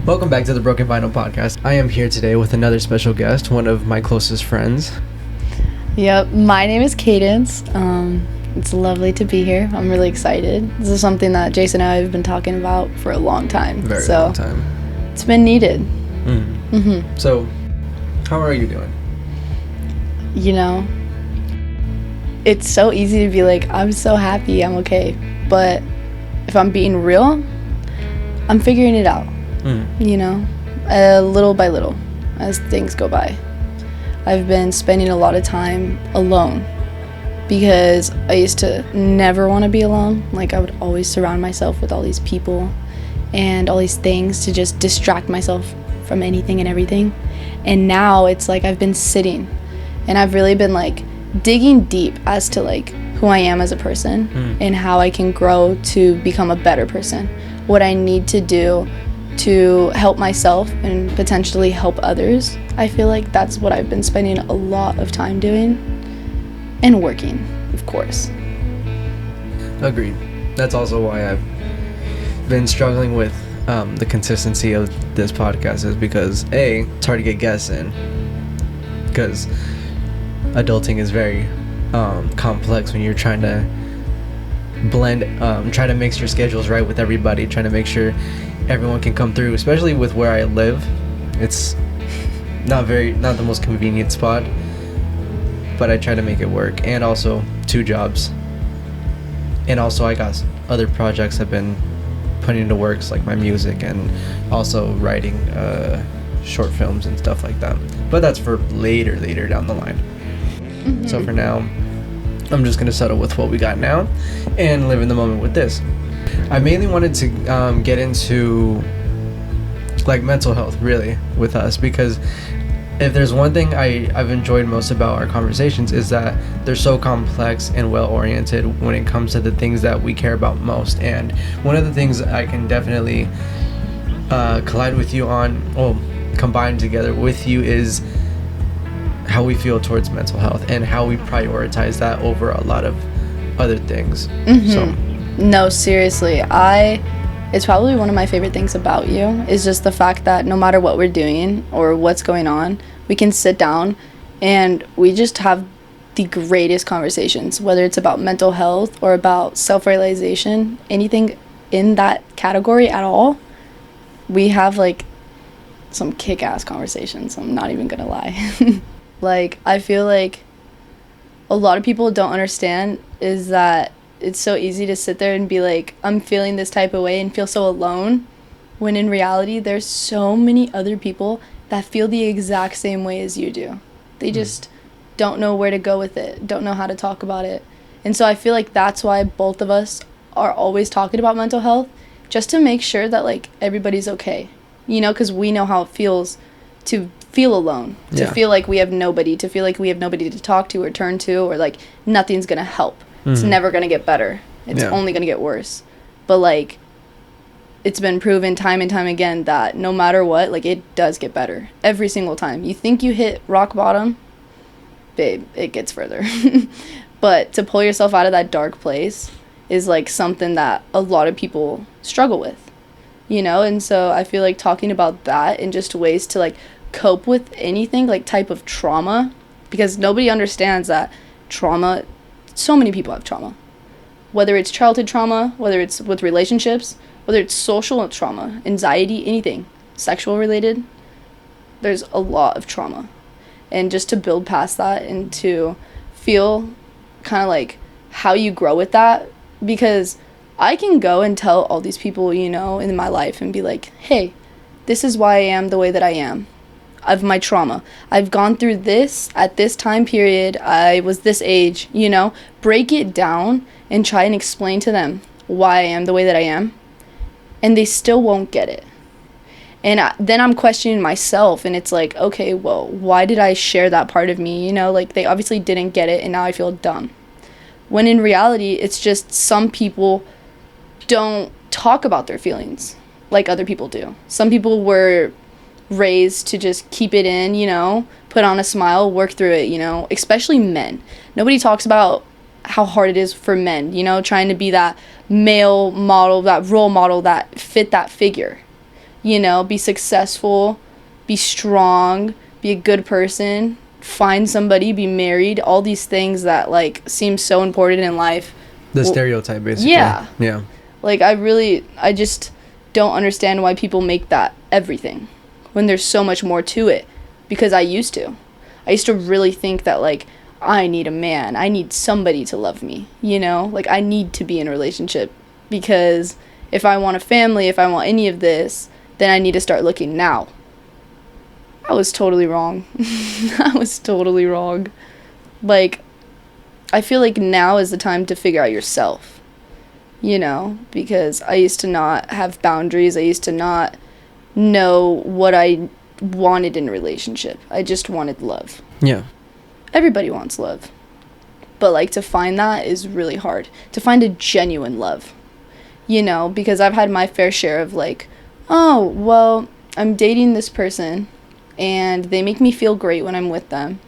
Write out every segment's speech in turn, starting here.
Welcome back to the Broken Vinyl Podcast. I am here today with another special guest, one of my closest friends. Yep, my name is Kadence. It's lovely to be here. I'm really excited. This is something that Jason and I have been talking about for a long time. Very long time. It's been needed. So, how are you doing? You know, it's so easy to be like, I'm so happy, I'm okay. But if I'm being real, I'm figuring it out. You know, little by little as things go by. I've been spending a lot of time alone because I used to never want to be alone. Like, I would always surround myself with all these people and all these things to just distract myself from anything and everything. And now it's like I've been sitting and I've really been like digging deep as to like who I am as a person and how I can grow to become a better person, what I need to do to help myself and potentially help others. I feel like that's what I've been spending a lot of time doing and working, of course. Agreed. That's also why I've been struggling with the consistency of this podcast, is because it's hard to get guests in because adulting is very complex when you're trying to blend, try to mix your schedules right with everybody, trying to make sure everyone can come through, especially with where I live. It's not the most convenient spot, but I try to make it work. And also 2 jobs, and also I got other projects I've been putting into works, like my music and also writing short films and stuff like that, but that's for later down the line. So for now, I'm just gonna settle with what we got now and live in the moment with this. I mainly wanted to get into like mental health really with us, because if there's one thing I've enjoyed most about our conversations is that they're so complex and well oriented when it comes to the things that we care about most. And one of the things I can definitely collide with you on, well, combine together with you, is how we feel towards mental health and how we prioritize that over a lot of other things. So no, seriously, it's probably one of my favorite things about you is just the fact that no matter what we're doing or what's going on, we can sit down and we just have the greatest conversations, whether it's about mental health or about self-realization, anything in that category at all. We have like some kick-ass conversations, I'm not even gonna lie. Like, I feel like a lot of people don't understand is that it's so easy to sit there and be like, I'm feeling this type of way and feel so alone, when in reality there's so many other people that feel the exact same way as you do. They just don't know where to go with it, don't know how to talk about it. And so I feel like that's why both of us are always talking about mental health, just to make sure that like everybody's okay, you know, because we know how it feels to feel alone, to feel like we have nobody, to feel like we have nobody to talk to or turn to, or like nothing's gonna help. It's never going to get better. It's only going to get worse. But, like, it's been proven time and time again that no matter what, like, it does get better. Every single time. You think you hit rock bottom, babe, it gets further. But to pull yourself out of that dark place is, like, something that a lot of people struggle with, you know? And so I feel like talking about that and just ways to, like, cope with anything, like, type of trauma, because nobody understands that trauma... So many people have trauma, whether it's childhood trauma, whether it's with relationships, whether it's social trauma, anxiety, anything, sexual related. There's a lot of trauma. And just to build past that and to feel kind of like how you grow with that, because I can go and tell all these people, you know, in my life and be like, hey, this is why I am the way that I am. Of my trauma. I've gone through this at this time period. I was this age, you know. Break it down and try and explain to them why I am the way that I am. And they still won't get it. And then I'm questioning myself, and it's like, okay, well, why did I share that part of me? You know, like, they obviously didn't get it, and now I feel dumb. When in reality, it's just some people don't talk about their feelings like other people do. Some people were raised to just keep it in, you know, put on a smile, work through it, you know, especially men. Nobody talks about how hard it is for men, you know, trying to be that male model, that role model that fit that figure. you know, be successful, be strong, be a good person, find somebody, be married, all these things that like seem so important in life. The stereotype, basically. Yeah. Like, I just don't understand why people make that everything when there's so much more to it. Because I used to really think that, like, I need a man, I need somebody to love me, you know? Like, I need to be in a relationship, because if I want a family, if I want any of this, then I need to start looking now. I was totally wrong. I was totally wrong. Like, I feel like now is the time to figure out yourself, you know? Because I used to not have boundaries. I used to not know what I wanted in a relationship. I just wanted love. Yeah. Everybody wants love. But, like, to find that is really hard. To find a genuine love, you know? Because I've had my fair share of, like, oh, well, I'm dating this person, and they make me feel great when I'm with them.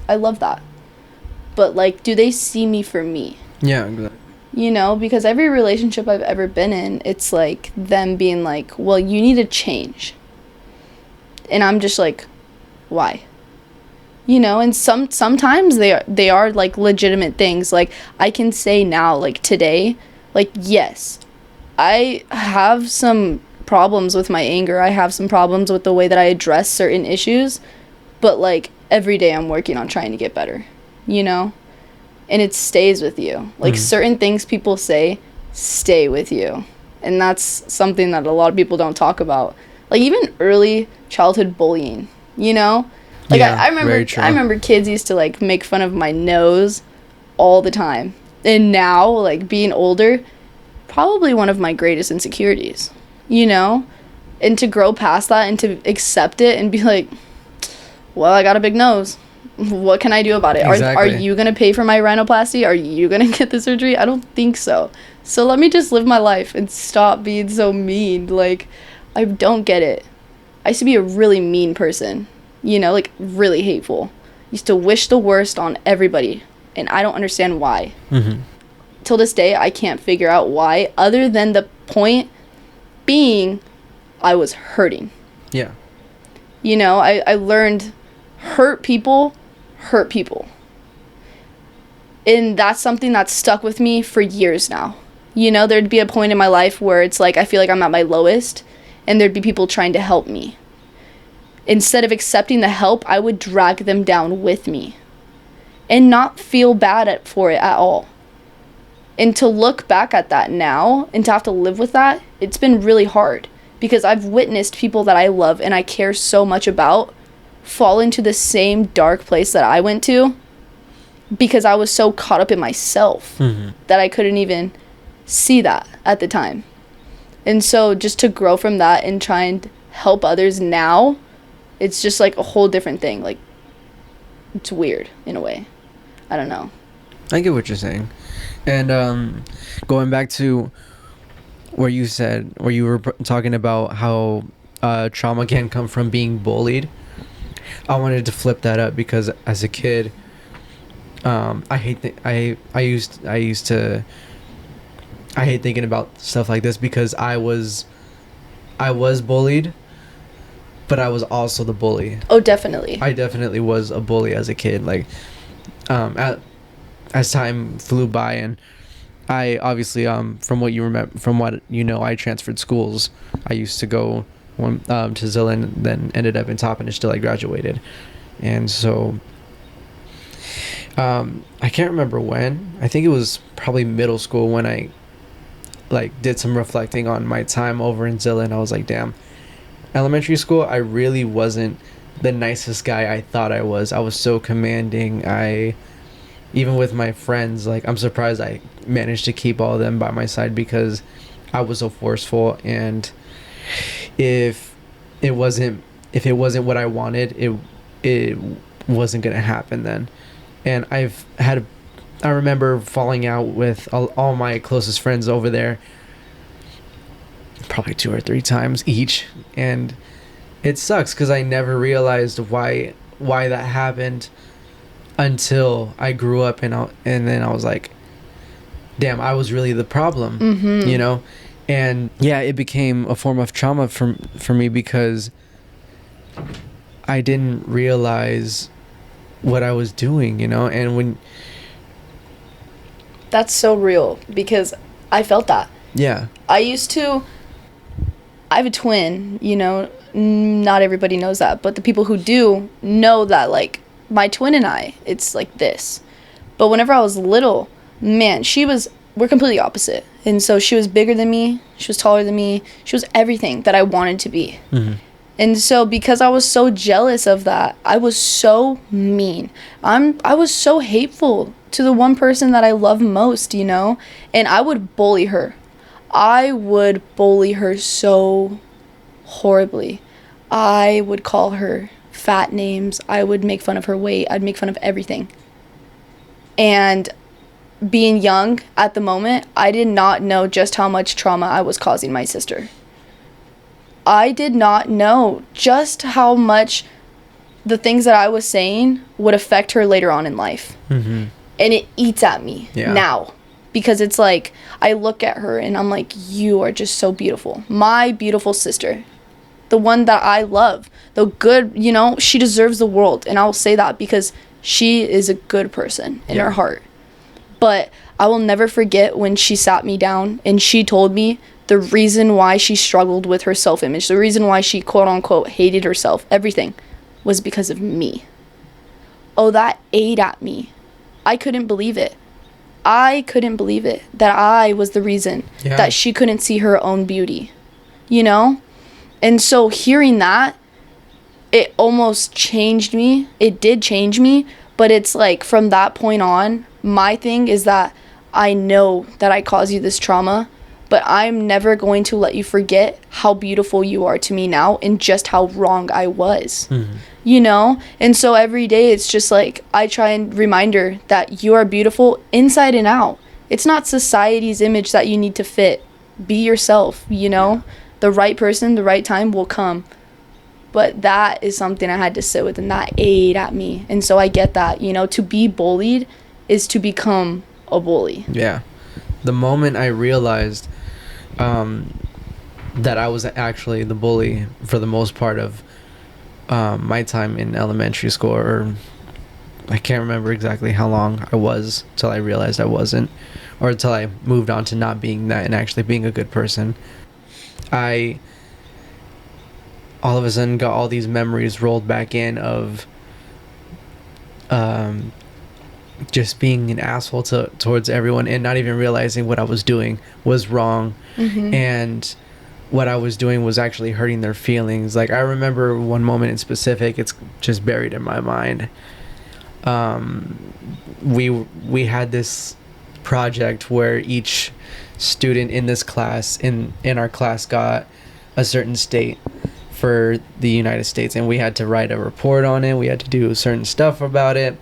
I love that. But, like, do they see me for me? Yeah, exactly. You know, because every relationship I've ever been in, it's like them being like, well, you need to change. And I'm just like, why? You know, and sometimes they are like legitimate things. Like, I can say now, like today, like, yes, I have some problems with my anger. I have some problems with the way that I address certain issues. But, like, every day I'm working on trying to get better, you know? And it stays with you. Like, certain things people say stay with you. And that's something that a lot of people don't talk about. Like, even early childhood bullying, you know? Like, yeah, I remember kids used to, like, make fun of my nose all the time. And now, like, being older, probably one of my greatest insecurities, you know? And to grow past that and to accept it and be like, well, I got a big nose. What can I do about it? Exactly. Are you going to pay for my rhinoplasty? Are you going to get the surgery? I don't think so. So let me just live my life and stop being so mean. Like, I don't get it. I used to be a really mean person, you know, like really hateful. Used to wish the worst on everybody, and I don't understand why. Till this day, I can't figure out why, other than the point being I was hurting. Yeah. You know, I learned hurt people. And that's something that's stuck with me for years now. You know, there'd be a point in my life where it's like I feel like I'm at my lowest, and there'd be people trying to help me. Instead of accepting the help, I would drag them down with me and not feel bad for it at all. And to look back at that now and to have to live with that, it's been really hard, because I've witnessed people that I love and I care so much about fall into the same dark place that I went to, because I was so caught up in myself that I couldn't even see that at the time. And so just to grow from that and try and help others now, it's just like a whole different thing. Like, it's weird in a way. I don't know. I get what you're saying. And going back to where you were talking about how trauma can come from being bullied, I wanted to flip that up, because as a kid, I hate thinking about stuff like this, because I was bullied, but I was also the bully. Oh, definitely. I definitely was a bully as a kid. Like, as time flew by, and I obviously, from what you know, I transferred schools. I used to go to Zillin, then ended up in Toppenish till I graduated. And so I can't remember when. I think it was probably middle school when I like did some reflecting on my time over in Zillin. I was like, damn, elementary school, I really wasn't the nicest guy I thought I was. I was so commanding. Even with my friends, like, I'm surprised I managed to keep all of them by my side, because I was so forceful. And if it wasn't what I wanted, it wasn't gonna happen then. And I remember falling out with all my closest friends over there, probably 2 or 3 times each. And it sucks, because I never realized why that happened until I grew up, and then I was like, damn, I was really the problem, you know? And yeah, it became a form of trauma for me because I didn't realize what I was doing, and when... That's so real because I felt that. Yeah. I have a twin, not everybody knows that, but the people who do know that, like, my twin and I, it's like this. But whenever I was little, man, we're completely opposite. And so she was bigger than me, she was taller than me, she was everything that I wanted to be. Mm-hmm. And so because I was so jealous of that, I was so mean. I was so hateful to the one person that I love most, and I would bully her. I would bully her so horribly. I would call her fat names. I would make fun of her weight. I'd make fun of everything. And being young at the moment, I did not know just how much trauma I was causing my sister. I did not know just how much the things that I was saying would affect her later on in life. Mm-hmm. And it eats at me now. Because it's like, I look at her and I'm like, you are just so beautiful. My beautiful sister. The one that I love. The good, she deserves the world. And I will say that because she is a good person in her heart. But I will never forget when she sat me down and she told me the reason why she struggled with her self-image, the reason why she quote-unquote hated herself, everything, was because of me. Oh, that ate at me. I couldn't believe it. I couldn't believe it that I was the reason that she couldn't see her own beauty, And so hearing that, it almost changed me. It did change me, but it's like from that point on, my thing is that I know that I caused you this trauma, but I'm never going to let you forget how beautiful you are to me now and just how wrong I was. Mm-hmm. And so every day it's just like I try and remind her that you are beautiful inside and out. It's not society's image that you need to fit. Be yourself, The right person, the right time will come. But that is something I had to sit with, and that ate at me. And so I get that, to be bullied is to become a bully. Yeah. The moment I realized that I was actually the bully for the most part of my time in elementary school, or I can't remember exactly how long I was till I realized I wasn't, or until I moved on to not being that and actually being a good person. I all of a sudden got all these memories rolled back in of just being an asshole towards everyone and not even realizing what I was doing was wrong. Mm-hmm. And what I was doing was actually hurting their feelings. Like, I remember one moment in specific, it's just buried in my mind. We had this project where each student in this class, in our class, got a certain state for the United States, and we had to write a report on it. We had to do certain stuff about it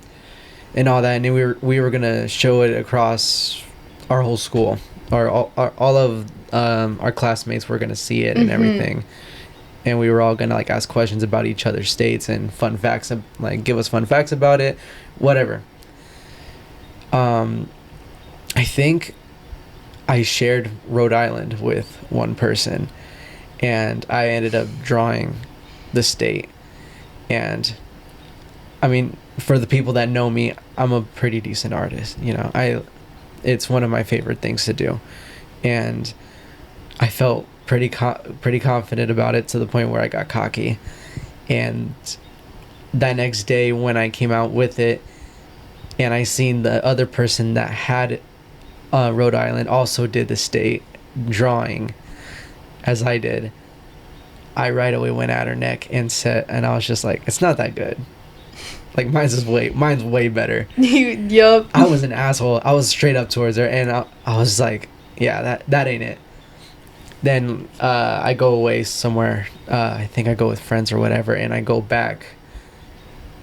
and all that, and we were gonna show it across our whole school, or all of our classmates were gonna see it. Mm-hmm. And everything, and we were all gonna like ask questions about each other's states and fun facts, like give us fun facts about it, whatever. I think I shared Rhode Island with one person, and I ended up drawing the state. And I mean, for the people that know me, I'm a pretty decent artist. It's one of my favorite things to do, and I felt pretty confident about it, to the point where I got cocky. And that next day when I came out with it, and I seen the other person that had Rhode Island also did the state drawing as I did, I right away went at her neck and I was just like, it's not that good. Like, mine's way better. Yup. I was an asshole. I was straight up towards her, and I was like, yeah, that ain't it. Then I go away somewhere. I think I go with friends or whatever, and I go back,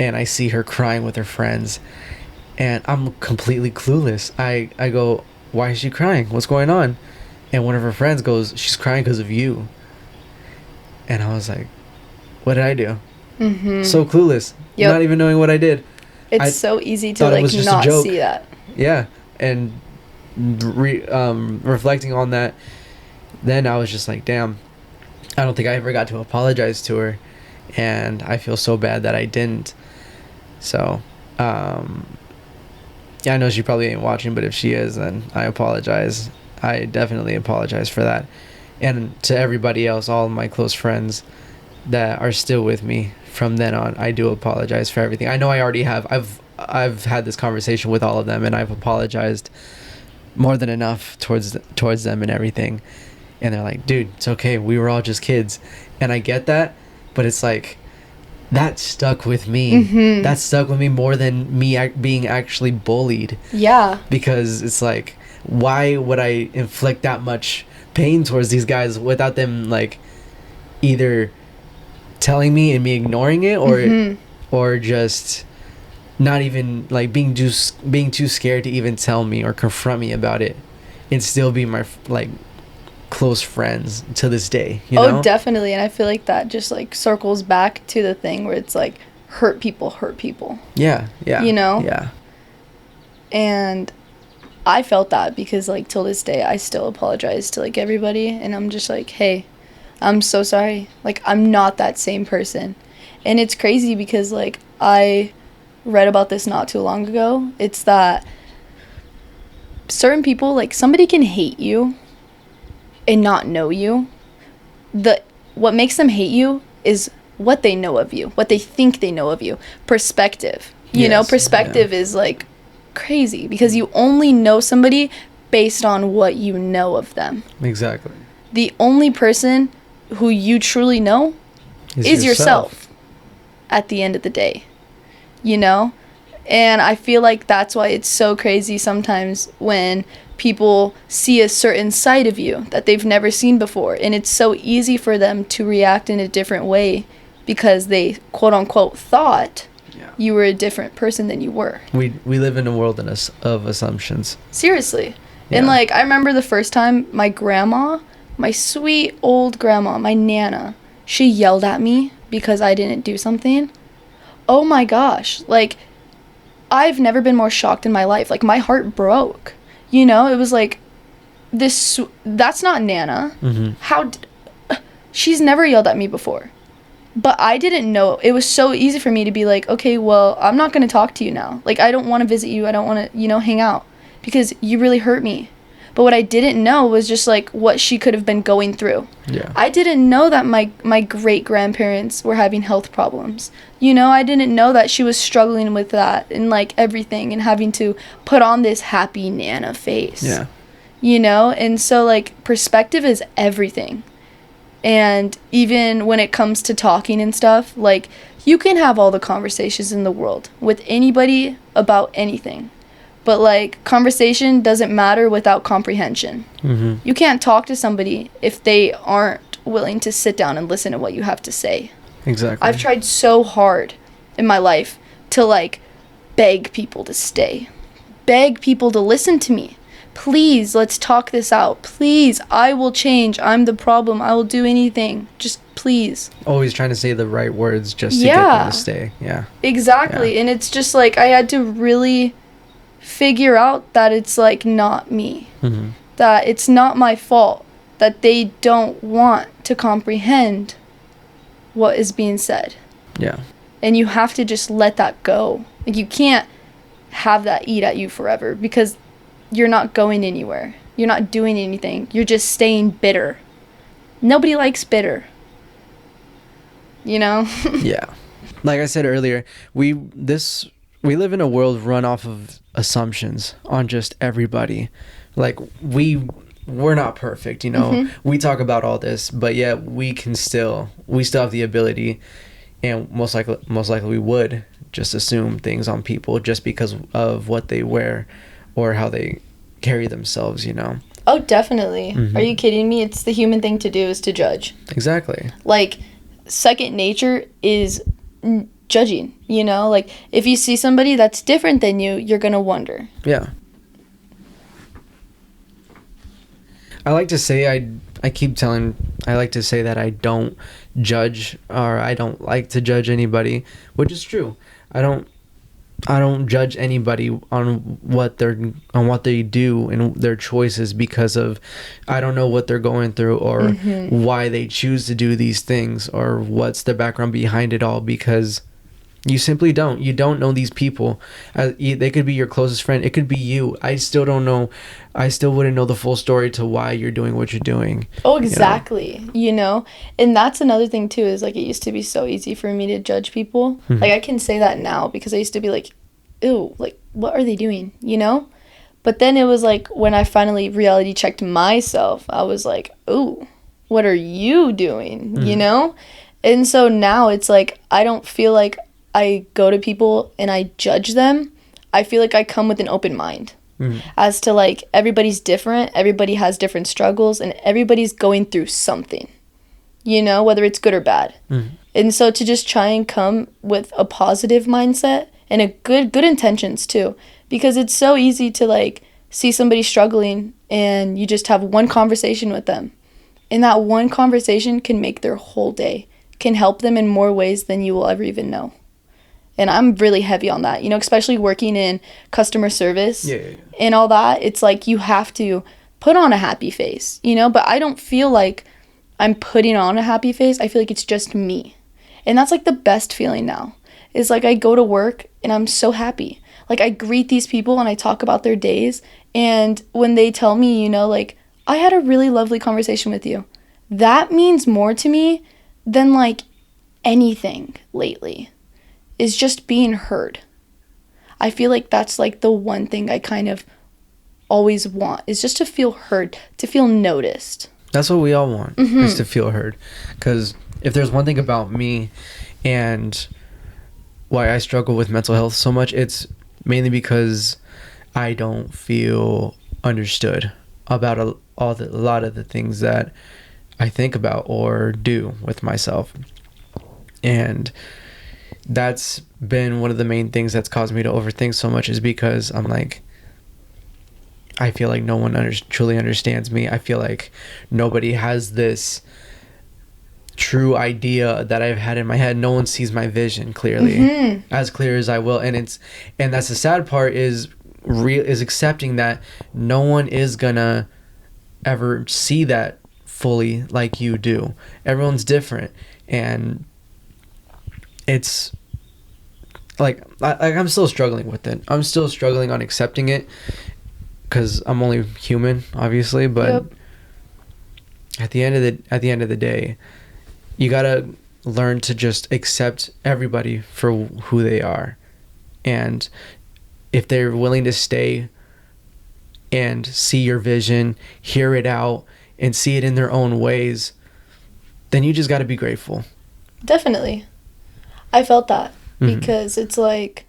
and I see her crying with her friends, and I'm completely clueless. I go, why is she crying? What's going on? And one of her friends goes, she's crying because of you. And I was like, what did I do? Mm-hmm. So clueless. Yep. Not even knowing what I did. It's so easy to like not see that. Yeah. And reflecting on that, then I was just like, damn, I don't think I ever got to apologize to her, and I feel so bad that I didn't. So, yeah, I know she probably ain't watching, but if she is, then I apologize. I definitely apologize for that. And to everybody else, all of my close friends that are still with me from then on, I do apologize for everything. I know I already have. I've had this conversation with all of them, and I've apologized more than enough towards them and everything. And they're like, dude, it's okay, we were all just kids. And I get that, but it's like, that stuck with me. Mm-hmm. That stuck with me more than me being actually bullied. Yeah. Because it's like, why would I inflict that much pain towards these guys without them, like, either telling me and me ignoring it, or just not even, like, being too scared to even tell me or confront me about it, and still be my, like, close friends to this day, you know? Oh, definitely. And I feel like that just, like, circles back to the thing where it's like, hurt people. Yeah. You know? Yeah. And I felt that because, like, till this day, I still apologize to, like, everybody. And I'm just like, hey, I'm so sorry. Like, I'm not that same person. And it's crazy because, like, I read about this not too long ago. It's that certain people, like, somebody can hate you and not know you. What makes them hate you is what they know of you, what they think they know of you. Perspective. You know, perspective is, like, crazy because you only know somebody based on what you know of them. Exactly. The only person who you truly know is yourself at the end of the day, you know? And I feel like that's why it's so crazy sometimes when people see a certain side of you that they've never seen before, and it's so easy for them to react in a different way because they quote unquote thought you were a different person than you were. We live in a world of assumptions. Seriously. Yeah. And, like, I remember the first time my grandma, my sweet old grandma, my Nana, she yelled at me because I didn't do something. Oh my gosh. Like, I've never been more shocked in my life. Like, my heart broke. You know, it was like, that's not Nana. Mm-hmm. She's never yelled at me before. But I didn't know. It was so easy for me to be like, okay, well, I'm not going to talk to you now. Like, I don't want to visit you. I don't want to, you know, hang out because you really hurt me. But what I didn't know was just, like, what she could have been going through. Yeah. I didn't know that my great-grandparents were having health problems. You know, I didn't know that she was struggling with that and, like, everything and having to put on this happy Nana face. Yeah. You know? And so, like, perspective is everything. And even when it comes to talking and stuff, like, you can have all the conversations in the world with anybody about anything. But, like, conversation doesn't matter without comprehension. Mm-hmm. You can't talk to somebody if they aren't willing to sit down and listen to what you have to say. Exactly. I've tried so hard in my life to, like, beg people to stay. Beg people to listen to me. Please, let's talk this out. Please, I will change. I'm the problem. I will do anything. Just please. Always trying to say the right words just to get them to stay. Yeah. Exactly. Yeah. And it's just like I had to really figure out that it's, like, not me. Mm-hmm. That it's not my fault. That they don't want to comprehend what is being said. Yeah. And you have to just let that go. Like, you can't have that eat at you forever because you're not going anywhere. You're not doing anything. You're just staying bitter. Nobody likes bitter. You know? Yeah. Like I said earlier, we live in a world run off of assumptions on just everybody. Like, we're not perfect, you know? Mm-hmm. We talk about all this, but yet we still have the ability, and most likely we would just assume things on people just because of what they wear or how they carry themselves, you know? Oh, definitely. Mm-hmm. Are you kidding me? It's the human thing to do is to judge. Exactly. Like, second nature is judging, you know? Like, if you see somebody that's different than you, you're gonna wonder. Yeah. I like to say I like to say that I don't judge, or I don't like to judge anybody, which is true. I don't I don't judge anybody on what they do and their choices, because of I don't know what they're going through, or why they choose to do these things, or what's the background behind it all, because you simply don't. You don't know these people. They could be your closest friend. It could be you. I still don't know. I still wouldn't know the full story to why you're doing what you're doing. Oh, exactly. And that's another thing too, is like, it used to be so easy for me to judge people. Like, I can say that now because I used to be like, ew, like, what are they doing? But then it was like, when I finally reality checked myself, I was like, ooh, what are you doing? And so now it's like, I don't feel like I go to people and I judge them. I feel like I come with an open mind as to, like, everybody's different. Everybody has different struggles, and everybody's going through something, whether it's good or bad. And so to just try and come with a positive mindset and a good intentions too, because it's so easy to, like, see somebody struggling and you just have one conversation with them, and that one conversation can make their whole day, can help them in more ways than you will ever even know. And I'm really heavy on that, especially working in customer service and all that. It's like, you have to put on a happy face, but I don't feel like I'm putting on a happy face. I feel like it's just me. And that's like the best feeling now, is like, I go to work and I'm so happy. Like, I greet these people and I talk about their days. And when they tell me, like, I had a really lovely conversation with you, that means more to me than, like, anything lately, is just being heard. I feel like that's, like, the one thing I kind of always want, is just to feel heard, to feel noticed. That's what we all want, is to feel heard. Because if there's one thing about me and why I struggle with mental health so much, it's mainly because I don't feel understood about a lot of the things that I think about or do with myself. And that's been one of the main things that's caused me to overthink so much, is because I'm like, I feel like no one truly understands me. I feel like nobody has this true idea that I've had in my head. No one sees my vision clearly, as clear as I will. And that's the sad part, is accepting that no one is gonna ever see that fully like you do. Everyone's different, and it's like, I'm still struggling with it. I'm still struggling on accepting it, because I'm only human, obviously. But at the end of the day, you gotta learn to just accept everybody for who they are, and if they're willing to stay and see your vision, hear it out, and see it in their own ways, then you just gotta be grateful. Definitely. I felt that, because it's like,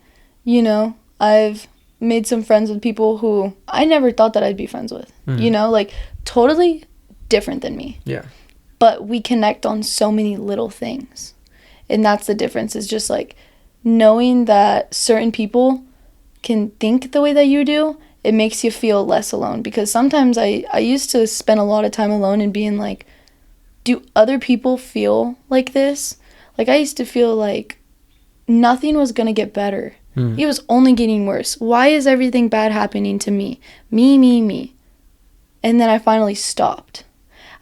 I've made some friends with people who I never thought that I'd be friends with, like, totally different than me. Yeah. But we connect on so many little things. And that's the difference, is just, like, knowing that certain people can think the way that you do, it makes you feel less alone. Because sometimes I used to spend a lot of time alone and being like, do other people feel like this? Like, I used to feel like nothing was going to get better. It was only getting worse. Why is everything bad happening to me? Me. And then I finally stopped.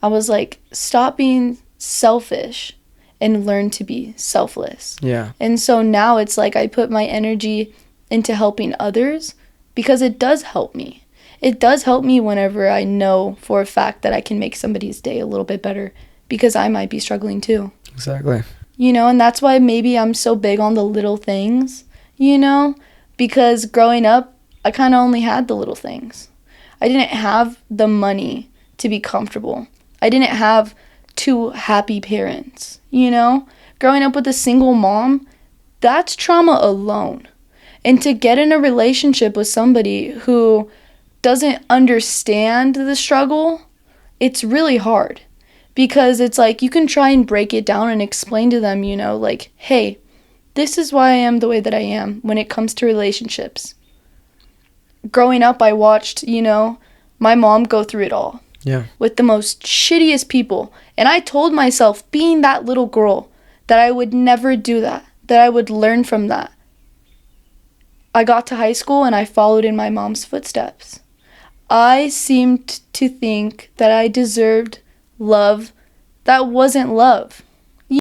I was like, stop being selfish and learn to be selfless. Yeah. And so now it's like, I put my energy into helping others, because it does help me. It does help me whenever I know for a fact that I can make somebody's day a little bit better, because I might be struggling too. Exactly. And that's why maybe I'm so big on the little things, because growing up, I kind of only had the little things. I didn't have the money to be comfortable. I didn't have 2 happy parents, Growing up with a single mom, that's trauma alone. And to get in a relationship with somebody who doesn't understand the struggle, it's really hard. Because it's like, you can try and break it down and explain to them, like, hey, this is why I am the way that I am when it comes to relationships. Growing up, I watched, my mom go through it all. Yeah. With the most shittiest people. And I told myself, being that little girl, that I would never do that I would learn from that. I got to high school and I followed in my mom's footsteps. I seemed to think that I deserved love that wasn't love.